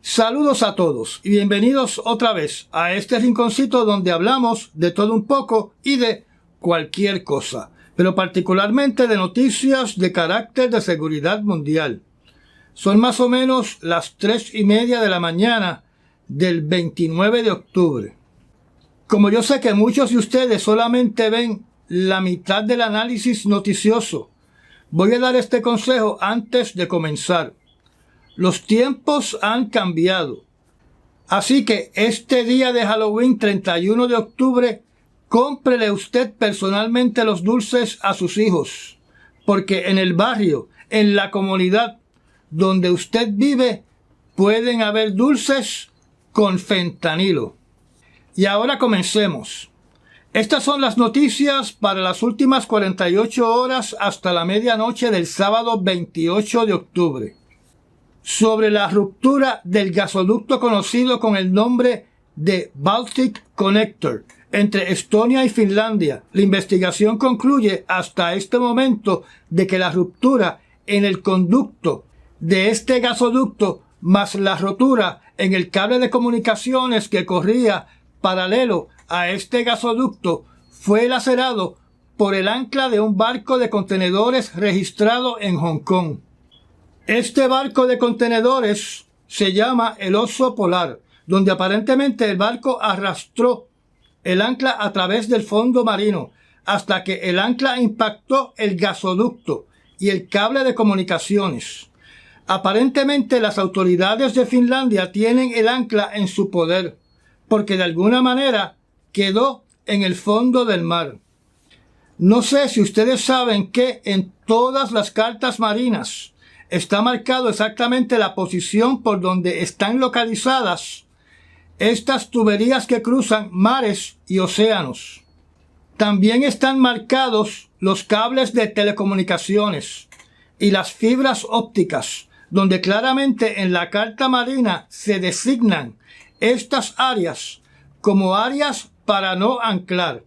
Saludos a todos y bienvenidos otra vez a este rinconcito donde hablamos de todo un poco y de cualquier cosa, pero particularmente de noticias de carácter de seguridad mundial. Son más o menos las 3:30 de la mañana del 29 de octubre. Como yo sé que muchos de ustedes solamente ven la mitad del análisis noticioso, voy a dar este consejo antes de comenzar. Los tiempos han cambiado. Así que este día de Halloween 31 de octubre, cómprele usted personalmente los dulces a sus hijos. Porque en el barrio, en la comunidad donde usted vive, pueden haber dulces con fentanilo. Y ahora comencemos. Estas son las noticias para las últimas 48 horas hasta la medianoche del sábado 28 de octubre. Sobre la ruptura del gasoducto conocido con el nombre de Baltic Connector entre Estonia y Finlandia. La investigación concluye hasta este momento de que la ruptura en el conducto de este gasoducto más la rotura en el cable de comunicaciones que corría paralelo a este gasoducto fue lacerado por el ancla de un barco de contenedores registrado en Hong Kong. Este barco de contenedores se llama el Oso Polar, donde aparentemente el barco arrastró el ancla a través del fondo marino hasta que el ancla impactó el gasoducto y el cable de comunicaciones. Aparentemente las autoridades de Finlandia tienen el ancla en su poder, porque de alguna manera quedó en el fondo del mar. No sé si ustedes saben que en todas las cartas marinas está marcado exactamente la posición por donde están localizadas estas tuberías que cruzan mares y océanos. También están marcados los cables de telecomunicaciones y las fibras ópticas, donde claramente en la carta marina se designan estas áreas como áreas para no anclar.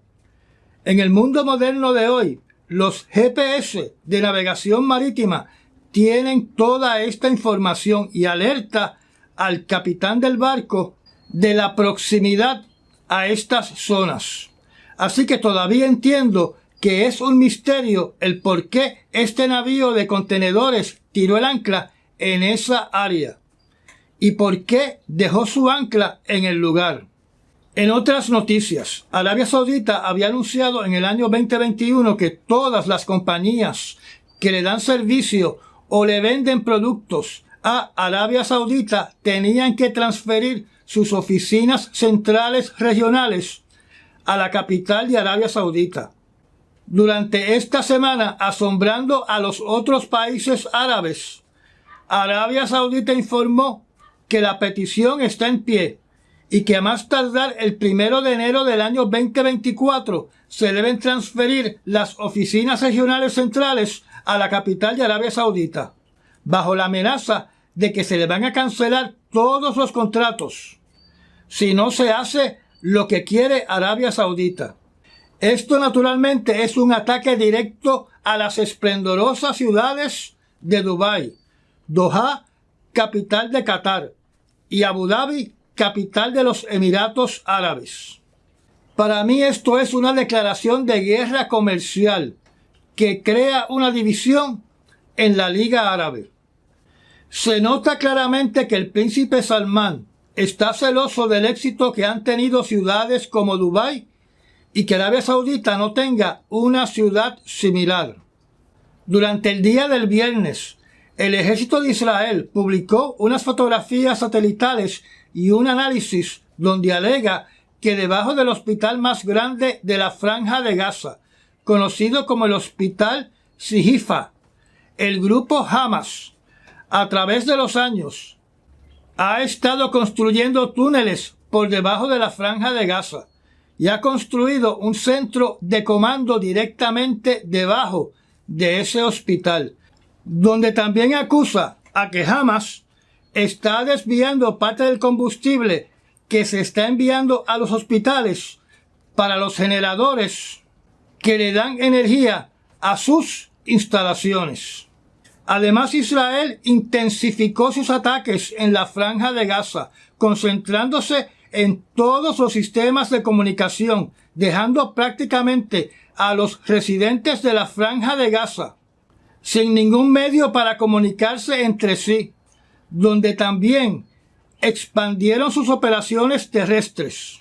En el mundo moderno de hoy, los GPS de navegación marítima tienen toda esta información y alerta al capitán del barco de la proximidad a estas zonas. Así que todavía entiendo que es un misterio el por qué este navío de contenedores tiró el ancla en esa área y por qué dejó su ancla en el lugar. En otras noticias, Arabia Saudita había anunciado en el año 2021 que todas las compañías que le dan servicio o le venden productos a Arabia Saudita tenían que transferir sus oficinas centrales regionales a la capital de Arabia Saudita. Durante esta semana, asombrando a los otros países árabes, Arabia Saudita informó que la petición está en pie y que a más tardar el 1 de enero del año 2024 se deben transferir las oficinas regionales centrales a la capital de Arabia Saudita, bajo la amenaza de que se le van a cancelar todos los contratos si no se hace lo que quiere Arabia Saudita. Esto naturalmente es un ataque directo a las esplendorosas ciudades de Dubái, Doha, capital de Qatar, y Abu Dhabi, capital de los Emiratos Árabes. Para mí esto es una declaración de guerra comercial que crea una división en la Liga Árabe. Se nota claramente que el príncipe Salmán está celoso del éxito que han tenido ciudades como Dubái y que Arabia Saudita no tenga una ciudad similar. Durante el día del viernes, el ejército de Israel publicó unas fotografías satelitales y un análisis donde alega que debajo del hospital más grande de la Franja de Gaza, conocido como el Hospital Sijifa, el grupo Hamas, a través de los años, ha estado construyendo túneles por debajo de la Franja de Gaza y ha construido un centro de comando directamente debajo de ese hospital, donde también acusa a que Hamas está desviando parte del combustible que se está enviando a los hospitales para los generadores que le dan energía a sus instalaciones. Además, Israel intensificó sus ataques en la Franja de Gaza, concentrándose en todos los sistemas de comunicación, dejando prácticamente a los residentes de la Franja de Gaza sin ningún medio para comunicarse entre sí, donde también expandieron sus operaciones terrestres.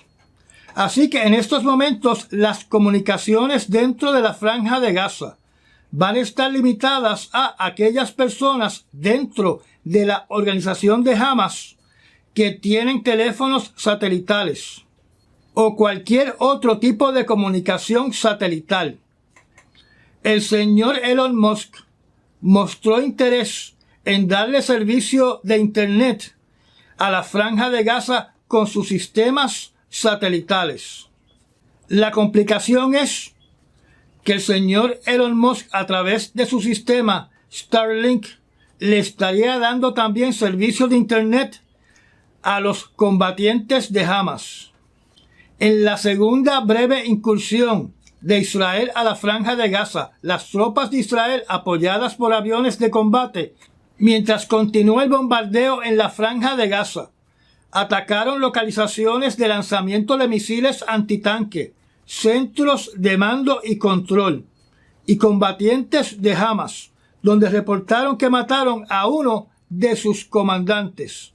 Así que en estos momentos las comunicaciones dentro de la Franja de Gaza van a estar limitadas a aquellas personas dentro de la organización de Hamas que tienen teléfonos satelitales o cualquier otro tipo de comunicación satelital. El señor Elon Musk mostró interés en darle servicio de Internet a la Franja de Gaza con sus sistemas satelitales. La complicación es que el señor Elon Musk, a través de su sistema Starlink, le estaría dando también servicio de Internet a los combatientes de Hamas. En la segunda breve incursión de Israel a la Franja de Gaza, las tropas de Israel, apoyadas por aviones de combate, mientras continúa el bombardeo en la Franja de Gaza, atacaron localizaciones de lanzamiento de misiles antitanque, centros de mando y control, y combatientes de Hamas, donde reportaron que mataron a uno de sus comandantes.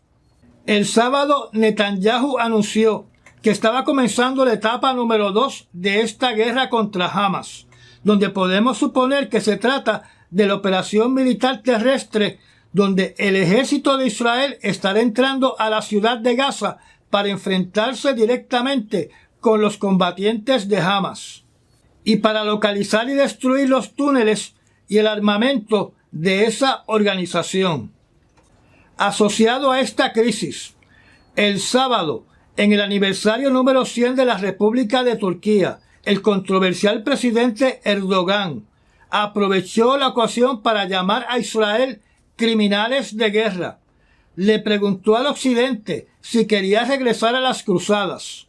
El sábado, Netanyahu anunció que estaba comenzando la etapa número 2 de esta guerra contra Hamas, donde podemos suponer que se trata de la operación militar terrestre, donde el ejército de Israel estará entrando a la ciudad de Gaza para enfrentarse directamente con los combatientes de Hamas y para localizar y destruir los túneles y el armamento de esa organización. Asociado a esta crisis, el sábado, en el aniversario número 100 de la República de Turquía, el controversial presidente Erdogan aprovechó la ocasión para llamar a Israel criminales de guerra. Le preguntó al occidente si quería regresar a las cruzadas.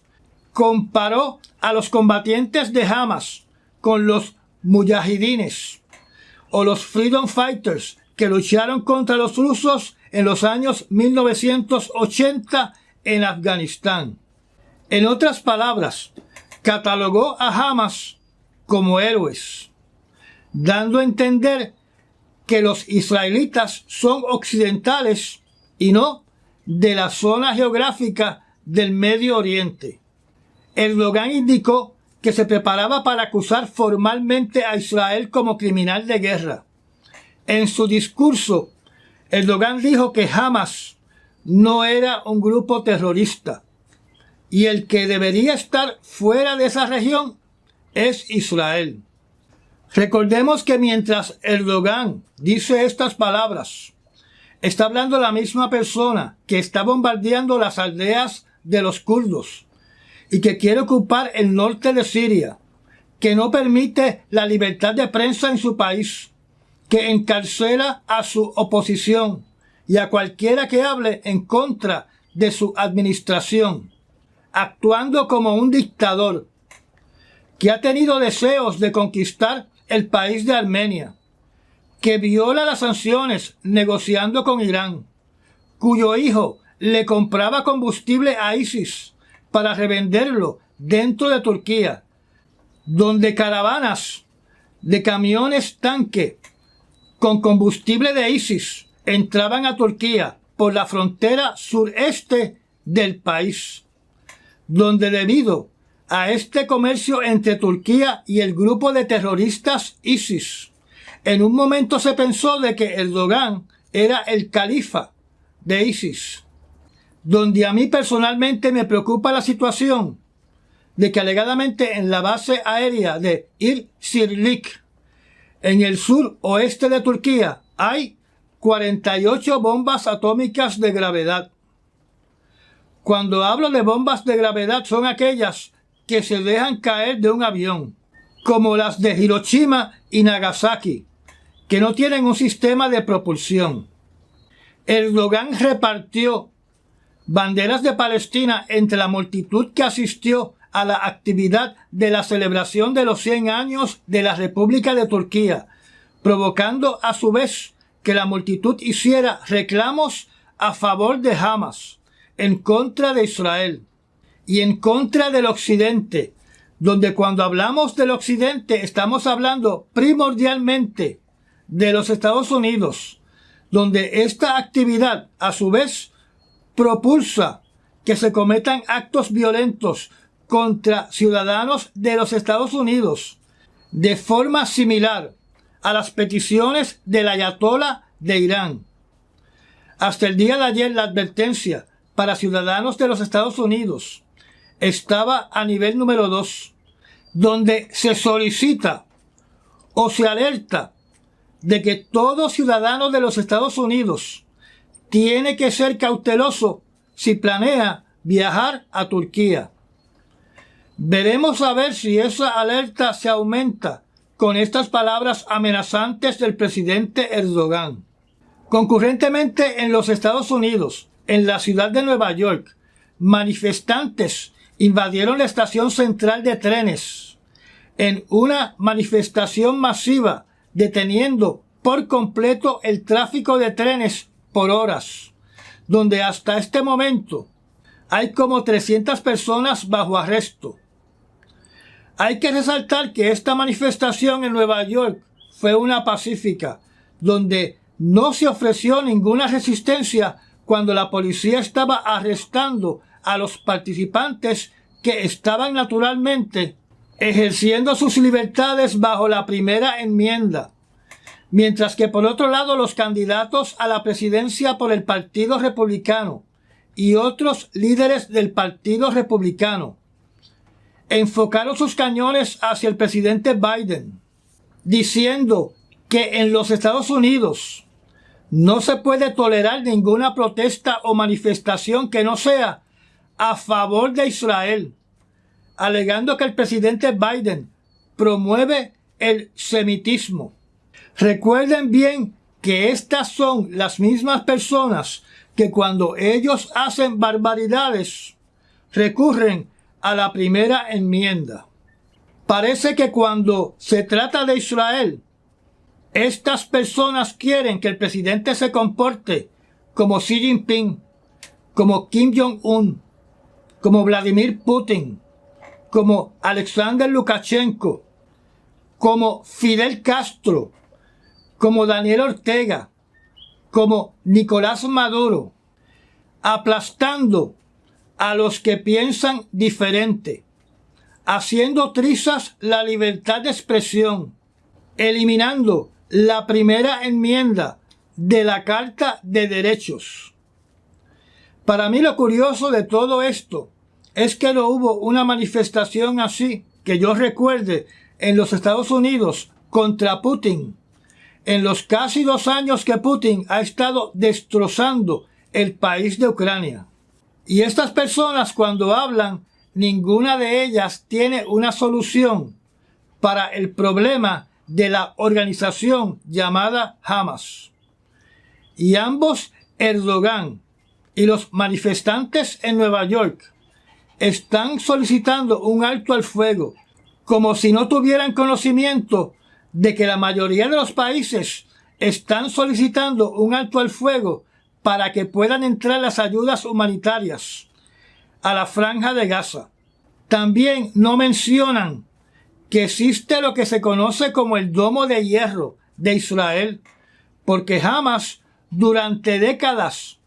Comparó a los combatientes de Hamas con los mujahidines o los freedom fighters que lucharon contra los rusos en los años 1980 en Afganistán. En otras palabras, catalogó a Hamas como héroes, dando a entender que los israelitas son occidentales y no de la zona geográfica del Medio Oriente. Erdogan indicó que se preparaba para acusar formalmente a Israel como criminal de guerra. En su discurso, Erdogan dijo que Hamas no era un grupo terrorista y el que debería estar fuera de esa región es Israel. Recordemos que mientras Erdogan dice estas palabras, está hablando la misma persona que está bombardeando las aldeas de los kurdos y que quiere ocupar el norte de Siria, que no permite la libertad de prensa en su país, que encarcela a su oposición y a cualquiera que hable en contra de su administración, actuando como un dictador, que ha tenido deseos de conquistar el país de Armenia, que viola las sanciones negociando con Irán, cuyo hijo le compraba combustible a ISIS para revenderlo dentro de Turquía, donde caravanas de camiones tanque con combustible de ISIS entraban a Turquía por la frontera sureste del país, donde debido a este comercio entre Turquía y el grupo de terroristas ISIS, en un momento se pensó de que Erdogan era el califa de ISIS, donde a mí personalmente me preocupa la situación de que alegadamente en la base aérea de İzmirlik, en el sur oeste de Turquía, hay 48 bombas atómicas de gravedad. Cuando hablo de bombas de gravedad son aquellas que se dejan caer de un avión, como las de Hiroshima y Nagasaki, que no tienen un sistema de propulsión. Erdogan repartió banderas de Palestina entre la multitud que asistió a la actividad de la celebración de los 100 años de la República de Turquía, provocando a su vez que la multitud hiciera reclamos a favor de Hamas, en contra de Israel y en contra del Occidente, donde cuando hablamos del Occidente estamos hablando primordialmente de los Estados Unidos, donde esta actividad a su vez propulsa que se cometan actos violentos contra ciudadanos de los Estados Unidos, de forma similar a las peticiones del ayatolá de Irán. Hasta el día de ayer la advertencia para ciudadanos de los Estados Unidos estaba a nivel número 2, donde se solicita o se alerta de que todo ciudadano de los Estados Unidos tiene que ser cauteloso si planea viajar a Turquía. Veremos a ver si esa alerta se aumenta con estas palabras amenazantes del presidente Erdogan. Concurrentemente en los Estados Unidos, en la ciudad de Nueva York, manifestantes invadieron la estación central de trenes en una manifestación masiva, deteniendo por completo el tráfico de trenes por horas, donde hasta este momento hay como 300 personas bajo arresto. Hay que resaltar que esta manifestación en Nueva York fue una pacífica, donde no se ofreció ninguna resistencia cuando la policía estaba arrestando a los participantes que estaban naturalmente ejerciendo sus libertades bajo la primera enmienda, mientras que por otro lado los candidatos a la presidencia por el Partido Republicano y otros líderes del Partido Republicano enfocaron sus cañones hacia el presidente Biden, diciendo que en los Estados Unidos no se puede tolerar ninguna protesta o manifestación que no sea a favor de Israel, alegando que el presidente Biden promueve el semitismo. Recuerden bien que estas son las mismas personas que cuando ellos hacen barbaridades recurren a la primera enmienda. Parece que cuando se trata de Israel, estas personas quieren que el presidente se comporte como Xi Jinping, como Kim Jong-un, como Vladimir Putin, como Alexander Lukashenko, como Fidel Castro, como Daniel Ortega, como Nicolás Maduro, aplastando a los que piensan diferente, haciendo trizas la libertad de expresión, eliminando la primera enmienda de la Carta de Derechos. Para mí lo curioso de todo esto es que no hubo una manifestación así que yo recuerde en los Estados Unidos contra Putin en los casi 2 años que Putin ha estado destrozando el país de Ucrania. Y estas personas cuando hablan, ninguna de ellas tiene una solución para el problema de la organización llamada Hamas. Y ambos, Erdogan y los manifestantes en Nueva York, están solicitando un alto al fuego, como si no tuvieran conocimiento de que la mayoría de los países están solicitando un alto al fuego para que puedan entrar las ayudas humanitarias a la Franja de Gaza. También no mencionan que existe lo que se conoce como el Domo de Hierro de Israel, porque Hamas durante décadas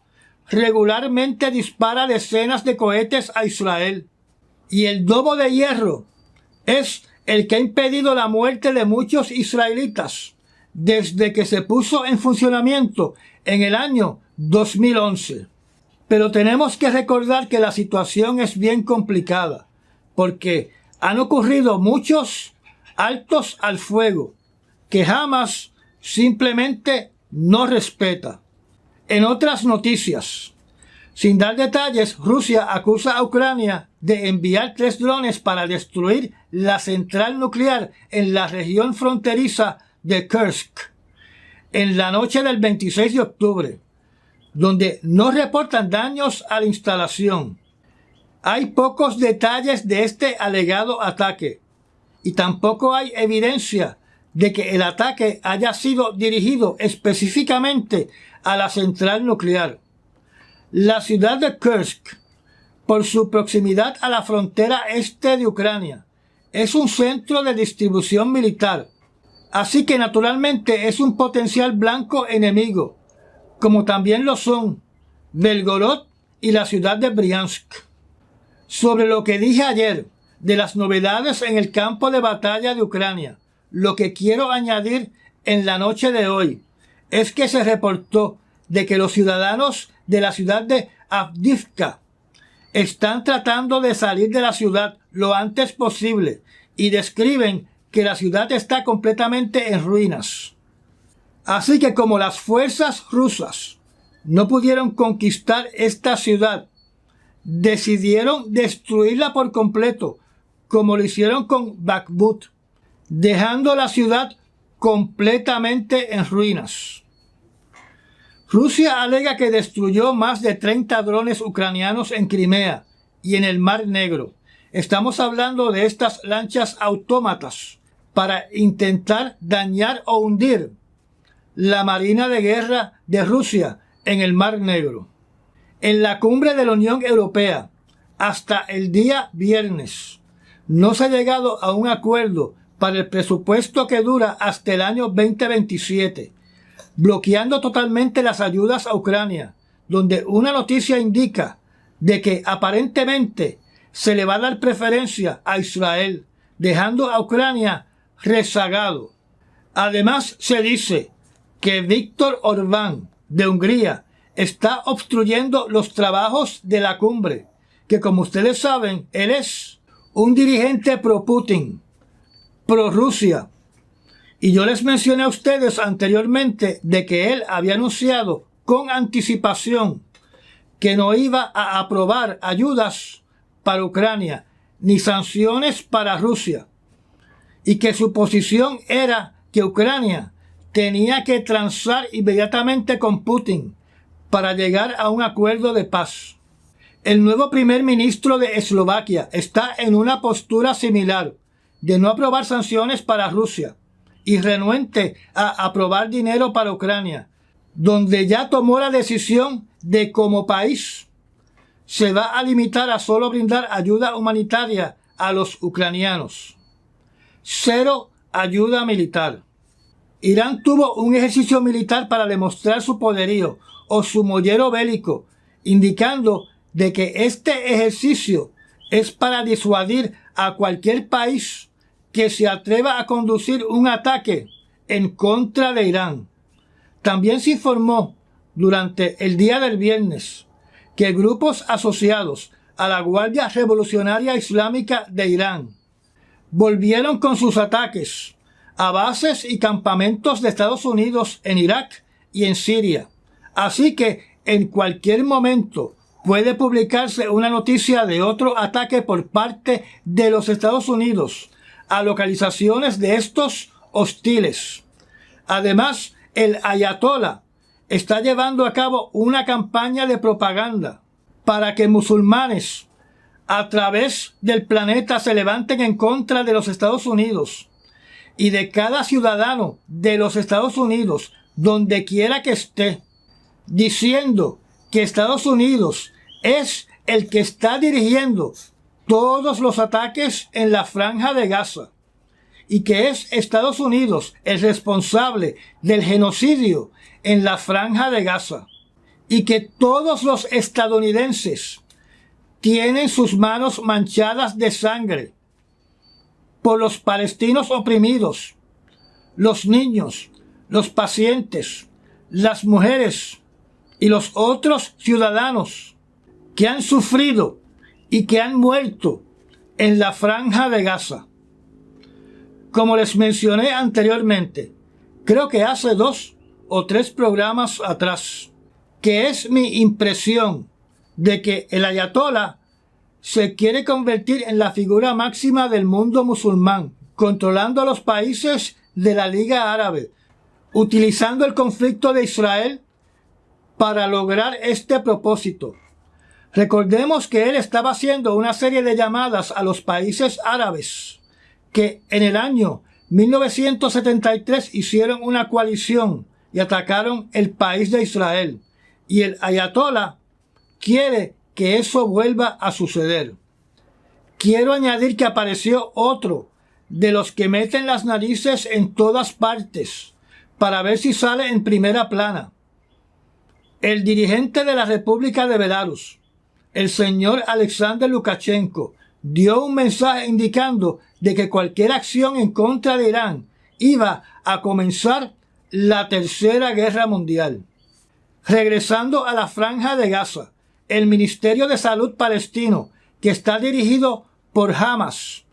regularmente dispara decenas de cohetes a Israel. Y el Domo de Hierro es el que ha impedido la muerte de muchos israelitas desde que se puso en funcionamiento en el año 2011. Pero tenemos que recordar que la situación es bien complicada, porque han ocurrido muchos altos al fuego que Hamas simplemente no respeta. En otras noticias, sin dar detalles, Rusia acusa a Ucrania de enviar 3 drones para destruir la central nuclear en la región fronteriza de Kursk en la noche del 26 de octubre, donde no reportan daños a la instalación. Hay pocos detalles de este alegado ataque y tampoco hay evidencia de que el ataque haya sido dirigido específicamente a la central nuclear. La ciudad de Kursk, por su proximidad a la frontera este de Ucrania, es un centro de distribución militar, así que naturalmente es un potencial blanco enemigo, como también lo son Belgorod y la ciudad de Briansk. Sobre lo que dije ayer de las novedades en el campo de batalla de Ucrania, lo que quiero añadir en la noche de hoy es que se reportó de que los ciudadanos de la ciudad de Avdiivka están tratando de salir de la ciudad lo antes posible y describen que la ciudad está completamente en ruinas. Así que como las fuerzas rusas no pudieron conquistar esta ciudad, decidieron destruirla por completo, como lo hicieron con Bakhmut, dejando la ciudad completamente en ruinas. Rusia alega que destruyó más de 30 drones ucranianos en Crimea y en el Mar Negro. Estamos hablando de estas lanchas autómatas para intentar dañar o hundir la Marina de Guerra de Rusia en el Mar Negro. En la cumbre de la Unión Europea, hasta el día viernes, no se ha llegado a un acuerdo para el presupuesto que dura hasta el año 2027, bloqueando totalmente las ayudas a Ucrania, donde una noticia indica de que aparentemente se le va a dar preferencia a Israel, dejando a Ucrania rezagado. Además, se dice que Viktor Orbán de Hungría está obstruyendo los trabajos de la cumbre, que como ustedes saben, él es un dirigente pro-Putin, pro-Rusia. Y yo les mencioné a ustedes anteriormente de que él había anunciado con anticipación que no iba a aprobar ayudas para Ucrania ni sanciones para Rusia, y que su posición era que Ucrania tenía que transar inmediatamente con Putin para llegar a un acuerdo de paz. El nuevo primer ministro de Eslovaquia está en una postura similar de no aprobar sanciones para Rusia y renuente a aprobar dinero para Ucrania, donde ya tomó la decisión de como país se va a limitar a solo brindar ayuda humanitaria a los ucranianos. Cero ayuda militar. Irán tuvo un ejercicio militar para demostrar su poderío o su mollero bélico, indicando de que este ejercicio es para disuadir a cualquier país que se atreva a conducir un ataque en contra de Irán. También se informó durante el día del viernes que grupos asociados a la Guardia Revolucionaria Islámica de Irán volvieron con sus ataques a bases y campamentos de Estados Unidos en Irak y en Siria. Así que en cualquier momento puede publicarse una noticia de otro ataque por parte de los Estados Unidos a localizaciones de estos hostiles. Además, el Ayatollah está llevando a cabo una campaña de propaganda para que musulmanes a través del planeta se levanten en contra de los Estados Unidos y de cada ciudadano de los Estados Unidos, donde quiera que esté, diciendo que Estados Unidos es el que está dirigiendo todos los ataques en la Franja de Gaza y que es Estados Unidos el responsable del genocidio en la Franja de Gaza y que todos los estadounidenses tienen sus manos manchadas de sangre por los palestinos oprimidos, los niños, los pacientes, las mujeres y los otros ciudadanos que han sufrido y que han muerto en la Franja de Gaza. Como les mencioné anteriormente, creo que hace 2 o 3 programas atrás, que es mi impresión de que el Ayatollah se quiere convertir en la figura máxima del mundo musulmán, controlando a los países de la Liga Árabe, utilizando el conflicto de Israel para lograr este propósito. Recordemos que él estaba haciendo una serie de llamadas a los países árabes que en el año 1973 hicieron una coalición y atacaron el país de Israel, y el ayatolá quiere que eso vuelva a suceder. Quiero añadir que apareció otro de los que meten las narices en todas partes para ver si sale en primera plana. El dirigente de la República de Belarus, el señor Alexander Lukashenko, dio un mensaje indicando de que cualquier acción en contra de Irán iba a comenzar la Tercera Guerra Mundial. Regresando a la Franja de Gaza, el Ministerio de Salud palestino, que está dirigido por Hamas,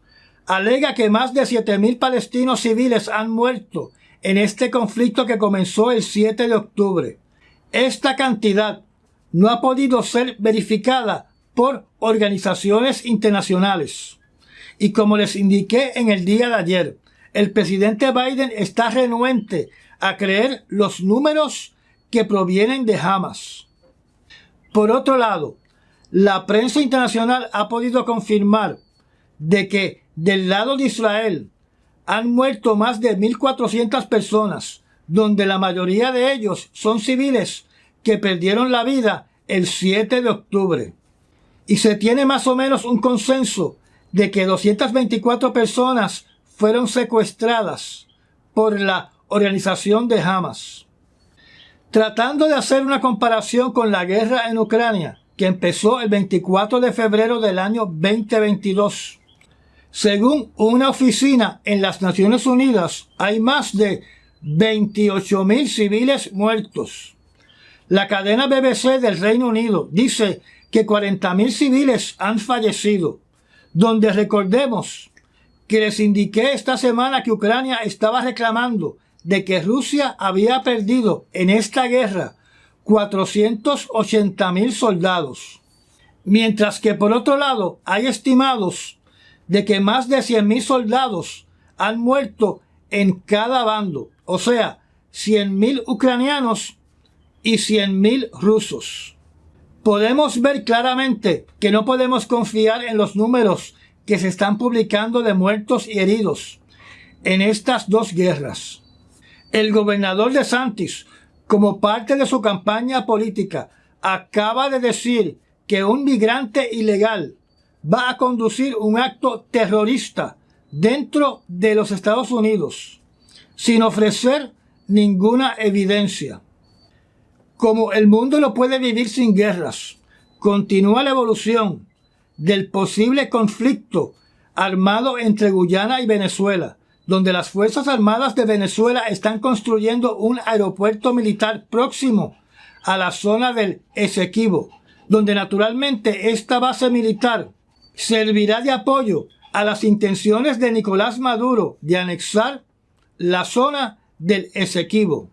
alega que más de 7,000 palestinos civiles han muerto en este conflicto que comenzó el 7 de octubre. Esta cantidad no ha podido ser verificada por organizaciones internacionales. Y como les indiqué en el día de ayer, el presidente Biden está renuente a creer los números que provienen de Hamas. Por otro lado, la prensa internacional ha podido confirmar de que del lado de Israel han muerto más de 1,400 personas, donde la mayoría de ellos son civiles que perdieron la vida el 7 de octubre. Y se tiene más o menos un consenso de que 224 personas fueron secuestradas por la organización de Hamas. Tratando de hacer una comparación con la guerra en Ucrania, que empezó el 24 de febrero del año 2022. Según una oficina en las Naciones Unidas, hay más de 28,000 civiles muertos. La cadena BBC del Reino Unido dice que 40,000 civiles han fallecido, donde recordemos que les indiqué esta semana que Ucrania estaba reclamando de que Rusia había perdido en esta guerra 480,000 soldados, mientras que por otro lado hay estimados de que más de 100,000 soldados han muerto en cada bando, o sea, 100,000 ucranianos y 100,000 rusos. Podemos ver claramente que no podemos confiar en los números que se están publicando de muertos y heridos en estas dos guerras. El gobernador DeSantis, como parte de su campaña política, acaba de decir que un migrante ilegal va a conducir un acto terrorista dentro de los Estados Unidos, sin ofrecer ninguna evidencia. Como el mundo no puede vivir sin guerras, continúa la evolución del posible conflicto armado entre Guyana y Venezuela, donde las Fuerzas Armadas de Venezuela están construyendo un aeropuerto militar próximo a la zona del Esequibo, donde naturalmente esta base militar servirá de apoyo a las intenciones de Nicolás Maduro de anexar la zona del Esequibo.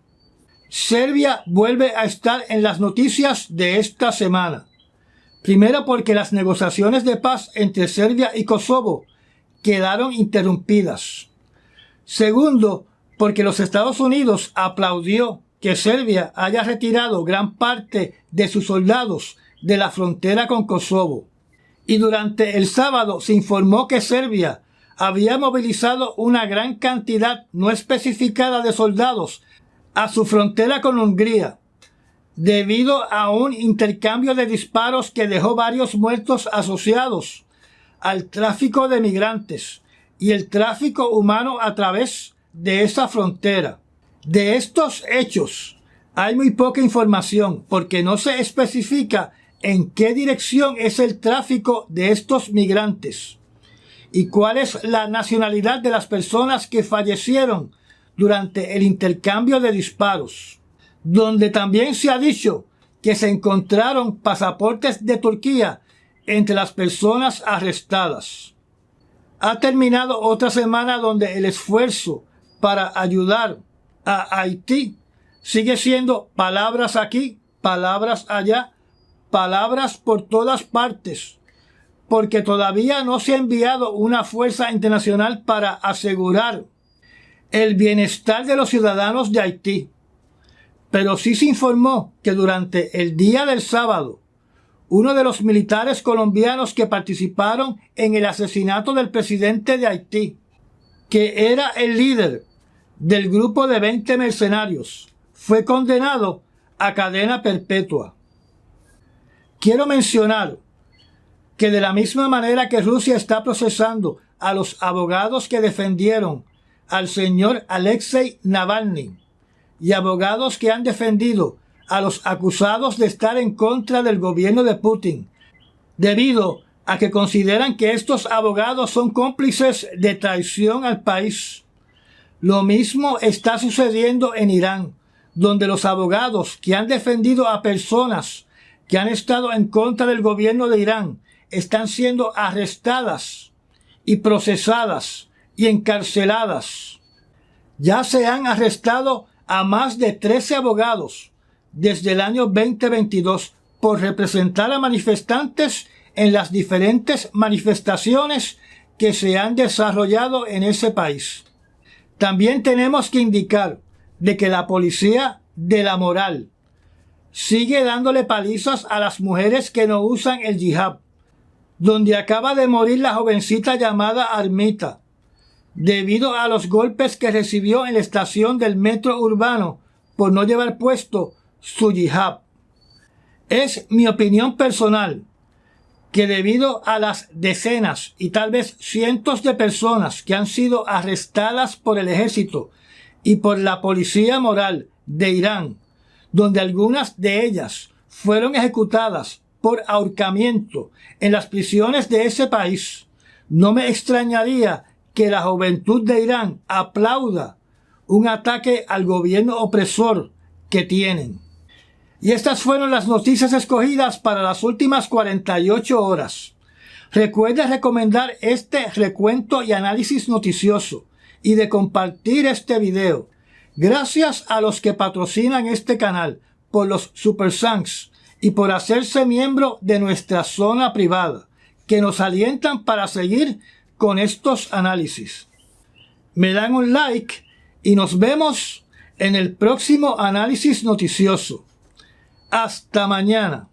Serbia vuelve a estar en las noticias de esta semana. Primero porque las negociaciones de paz entre Serbia y Kosovo quedaron interrumpidas. Segundo, porque los Estados Unidos aplaudió que Serbia haya retirado gran parte de sus soldados de la frontera con Kosovo. Y durante el sábado se informó que Serbia había movilizado una gran cantidad no especificada de soldados a su frontera con Hungría, debido a un intercambio de disparos que dejó varios muertos asociados al tráfico de migrantes y el tráfico humano a través de esa frontera. De estos hechos hay muy poca información porque no se especifica en qué dirección es el tráfico de estos migrantes y cuál es la nacionalidad de las personas que fallecieron durante el intercambio de disparos, donde también se ha dicho que se encontraron pasaportes de Turquía entre las personas arrestadas. Ha terminado otra semana donde el esfuerzo para ayudar a Haití sigue siendo palabras aquí, palabras allá, palabras por todas partes, porque todavía no se ha enviado una fuerza internacional para asegurar el bienestar de los ciudadanos de Haití. Pero sí se informó que durante el día del sábado, uno de los militares colombianos que participaron en el asesinato del presidente de Haití que era el líder del grupo de 20 mercenarios, fue condenado a cadena perpetua. Quiero mencionar que de la misma manera que Rusia está procesando a los abogados que defendieron al señor Alexei Navalny y abogados que han defendido a los acusados de estar en contra del gobierno de Putin, debido a que consideran que estos abogados son cómplices de traición al país. Lo mismo está sucediendo en Irán, donde los abogados que han defendido a personas que han estado en contra del gobierno de Irán están siendo arrestadas y procesadas y encarceladas. Ya se han arrestado a más de 13 abogados desde el año 2022 por representar a manifestantes en las diferentes manifestaciones que se han desarrollado en ese país. También tenemos que indicar de que la policía de la moral sigue dándole palizas a las mujeres que no usan el hijab, donde acaba de morir la jovencita llamada Armita, debido a los golpes que recibió en la estación del metro urbano por no llevar puesto su hijab. Es mi opinión personal que debido a las decenas y tal vez cientos de personas que han sido arrestadas por el ejército y por la policía moral de Irán, donde algunas de ellas fueron ejecutadas por ahorcamiento en las prisiones de ese país, no me extrañaría que la juventud de Irán aplauda un ataque al gobierno opresor que tienen. Y estas fueron las noticias escogidas para las últimas 48 horas. Recuerda recomendar este recuento y análisis noticioso y de compartir este video. Gracias a los que patrocinan este canal por los Super Thanks y por hacerse miembro de nuestra zona privada, que nos alientan para seguir con estos análisis. Me dan un like y nos vemos en el próximo análisis noticioso. Hasta mañana.